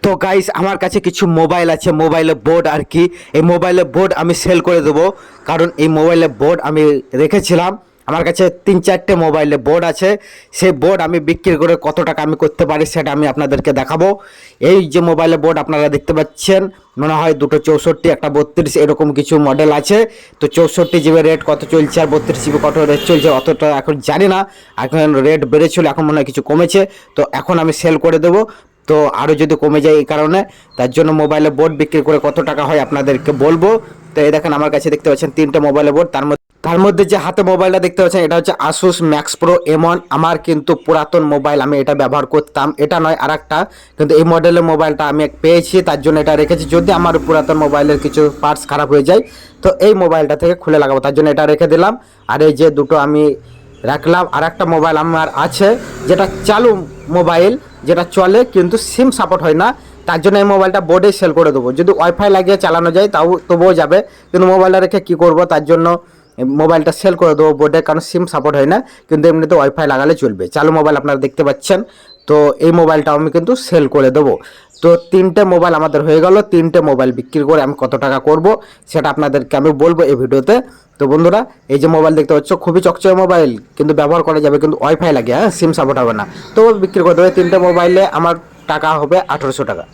তো গাইস আমার কাছে কিছু মোবাইল আছে, মোবাইলের বোর্ড আর কি। এই মোবাইলের বোর্ড আমি সেল করে দেবো, কারণ এই মোবাইলের বোর্ড আমি রেখেছিলাম। আমার কাছে 3-4টে মোবাইলের বোর্ড আছে। সেই বোর্ড আমি বিক্রি করে কত টাকা আমি করতে পারি সেটা আমি আপনাদেরকে দেখাবো। এই যে মোবাইলের বোর্ড আপনারা দেখতে পাচ্ছেন, মনে হয় দুটো 64 একটা 32 এরকম কিছু মডেল আছে। তো 64 জিবি রেট কত চলছে আর 32 জিবি কত রেট চলছে অতটা এখন জানি না। এখন রেট বেড়েছিল, এখন মনে হয় কিছু কমেছে। তো এখন আমি সেল করে দেবো। তো আরও যদি কমে যায় এই কারণে, তার জন্য মোবাইলের বোর্ড বিক্রি করে কত টাকা হয় আপনাদেরকে বলবো। তো এই দেখেন আমার কাছে দেখতে পাচ্ছেন 3টে মোবাইলের বোর্ড। তার মধ্যে যে হাতে মোবাইলটা দেখতে পাচ্ছেন এটা হচ্ছে আসুস ম্যাক্স প্রো M1। আমার কিন্তু পুরাতন মোবাইল, আমি এটা ব্যবহার করতাম, এটা নয় আর একটা। কিন্তু এই মডেলের মোবাইলটা আমি পেয়েছি, তার জন্য এটা রেখেছি। যদি আমার পুরাতন মোবাইলের কিছু পার্টস খারাপ হয়ে যায় তো এই মোবাইলটা থেকে খুলে লাগাবো, তার জন্য এটা রেখে দিলাম। আর এই যে দুটো আমি রাখলাম। আর একটা মোবাইল আমার আছে যেটা চালু মোবাইল, যেটা চলে কিন্তু সিম সাপোর্ট হয় না, তার জন্য এই মোবাইলটা বোর্ডে সেল করে দেবো। যদি ওয়াইফাই লাগিয়ে চালানো যায় তাও তবুও যাবে, কিন্তু মোবাইলটা রেখে কী করবো, তার জন্য মোবাইলটা সেল করে দেবো বোর্ডে, কারণ সিম সাপোর্ট হয় না। কিন্তু এমনিতে ওয়াইফাই লাগালে চলবে, চালু মোবাইল আপনারা দেখতে পাচ্ছেন। তো এই মোবাইলটাও আমি কিন্তু সেল করে দেবো। তো 3টে মোবাইল আমাদের হয়ে গেল। 3টে মোবাইল বিক্রি করে আমি কত টাকা করব সেটা আপনাদেরকে আমি বলবো এই ভিডিওতে। তো বন্ধুরা, এই যে মোবাইল দেখতে পাচ্ছ খুবই চকচকে মোবাইল, কিন্তু ব্যবহার করা যাবে, কিন্তু ওয়াইফাই লাগে, হ্যাঁ, সিম সাপোর্ট হবে না। তো বিক্রি করে দেবো। 3টে মোবাইলে আমার টাকা হবে 1800 টাকা।